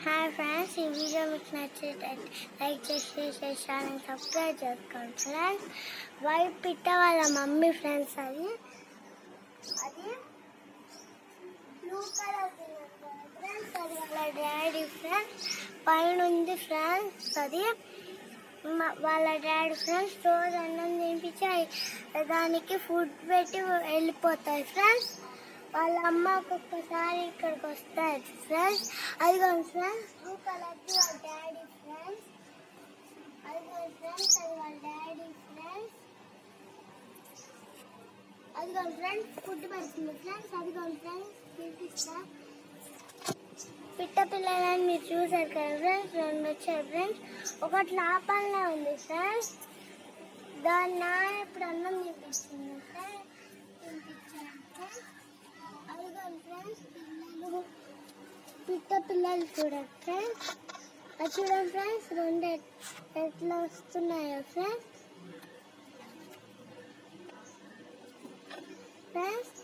Hi friends, ఈ video మీకు నచ్చినట్లయితే లైక్ చేసి ఛానల్ సబ్స్క్రైబ్ చేసుకోండి ఫ్రెండ్స్. వైట్ పిట్ట వాళ్ళ మమ్మీ ఫ్రెండ్స్, అది బ్లూ కలర్ ఫ్రెండ్స్. అది వాళ్ళ డాడీ ఫ్రెండ్స్. పైన ఉంది ఫ్రెండ్స్, అది వాళ్ళ డాడీ ఫ్రెండ్స్. రోజు అన్నం తినిపించి దానికి ఫుడ్ పెట్టి వెళ్ళిపోతాయి ఫ్రెండ్స్. వాళ్ళ అమ్మ ఒక్కొక్కసారి ఇక్కడికి వస్తాయి ఫ్రెండ్స్. అదిగోండి ఫ్రెండ్స్, బ్లూ కలర్ది వాళ్ళ డాడీ ఫ్రెండ్స్. అదిగోండి ఫ్రెండ్స్, అది వాళ్ళ డాడీ ఫ్రెండ్స్. అదిగోండి ఫ్రెండ్స్, ఫుడ్ పెడుతుంది ఫ్రెండ్స్. అదిగోండి ఫ్రెండ్స్, తినిపిస్తా. పిట్ట పిల్లలని మీరు చూసారు కదా ఫ్రెండ్స్, రెండు వచ్చారు ఫ్రెండ్స్. ఒకటి లోపలనే ఉంది ఫ్రెండ్స్. దాన్ని నాన్న ఇప్పుడు అన్నం తినిపిస్తుంది ఫ్రెండ్స్. తినిపించాను ఫ్రెండ్స్. అదిగోండి ఫ్రెండ్స్, పిల్లలు పిట్ట పిల్లలు చూడండి ఫ్రెండ్స్. అది చూడండి ఫ్రెండ్స్, రెండు ఎట్లా వస్తున్నాయో ఫ్రెండ్స్. ఫ్రెండ్స్,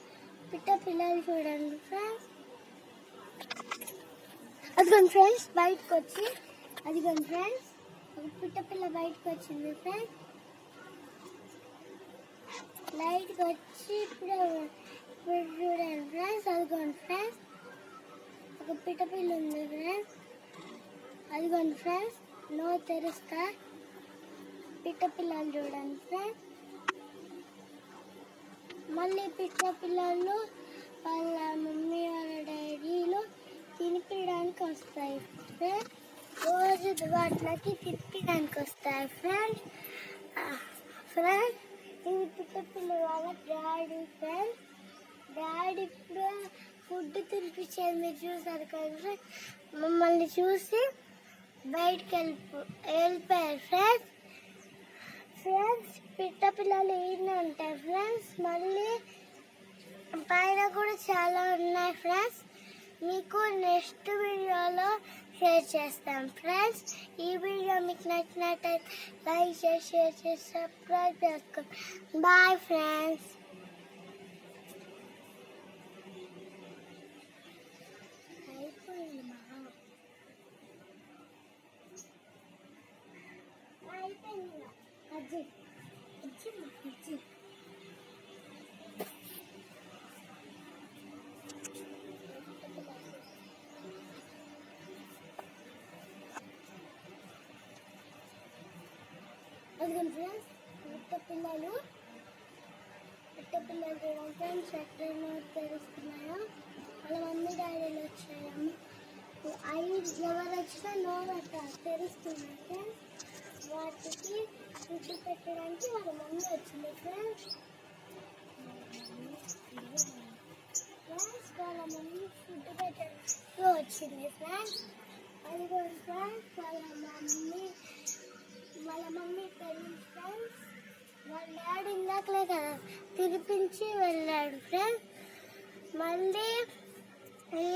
పిట్ట పిల్లలు చూడండి ఫ్రెండ్స్. అదిగోండి ఫ్రెండ్స్, బయటకు వచ్చి అదిగోండి ఫ్రెండ్స్, ఒక పిట్ట పిల్ల బయటకు వచ్చింది ఫ్రెండ్స్. లైట్కి వచ్చి ఇప్పుడు చూడండి ఫ్రెండ్స్. అదిగోండి ఫ్రెండ్స్, ఒక పిట్ట పిల్ల ఉంది ఫ్రెండ్స్. అదిగోండి ఫ్రెండ్స్, నో తెరుస్తా. పిట్ట పిల్లలు చూడండి ఫ్రెండ్స్. మళ్ళీ పిట్ట పిల్లలు వాళ్ళ మమ్మీ వాళ్ళ డాడీలు తినిపించడానికి వస్తాయి ఫ్రెండ్స్. రోజు వాటికి తినిపించడానికి వస్తాయి ఫ్రెండ్స్. ఫ్రెండ్స్, ఇది పిట్ట పిల్ల వాళ్ళ డాడీ ఫ్రెండ్స్. డాడీ ఇప్పుడు ఫుడ్ తినిపించేది మీరు చూసారు కదా. మమ్మల్ని చూసి బయటికి వెళ్ళిపోయారు ఫ్రెండ్స్. ఫ్రెండ్స్, పిట్ట పిల్లలు ఈయనే ఉంటాయి ఫ్రెండ్స్. మళ్ళీ పైన కూడా చాలా ఉన్నాయి ఫ్రెండ్స్. మీకు నెక్స్ట్ వీడియోలో షేర్ చేస్తాం ఫ్రెండ్స్. ఈ వీడియో మీకు నచ్చినట్టయితే లైక్ చేసి షేర్ చేసి సబ్స్క్రైబ్ చేసుకోండి. Bye friends. అదిగోండి ఫ్రెండ్స్, పిట్ట పిల్లలు ఫ్రెండ్స్ ఎక్కడైనా తెలుస్తున్నాయో వాళ్ళ మమ్మీ డాడీలు వచ్చాయమ్మ. ఎవరు వచ్చినా నోరట తెలుస్తున్నాయి ఫ్రెండ్స్. వాటికి ఫుడ్ పెట్టడానికి వాళ్ళ మమ్మీ వచ్చింది ఫ్రెండ్స్. వాళ్ళ మమ్మీ ఫుడ్ పెట్టడానికి వచ్చింది ఫ్రెండ్స్. అదిగోండి ఫ్రెండ్స్, వాళ్ళ మమ్మీ తెలియదు ఫ్రెండ్స్. వాళ్ళ డాడీ ఇందాకలే కదా తినిపించి వెళ్ళాడు ఫ్రెండ్స్. మళ్ళీ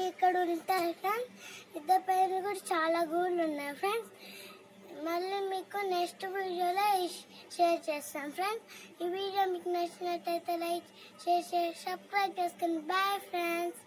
ఇక్కడ ఉంటాయి ఫ్రెండ్స్. ఇద్దరు పైన కూడా చాలా గూళ్ళు ఉన్నాయి ఫ్రెండ్స్. మళ్ళీ మీకు నెక్స్ట్ వీడియోలో షేర్ చేస్తాం ఫ్రెండ్స్. ఈ వీడియో మీకు నచ్చినట్టయితే లైక్ షేర్ సబ్స్క్రైబ్ చేసుకోండి. Bye friends.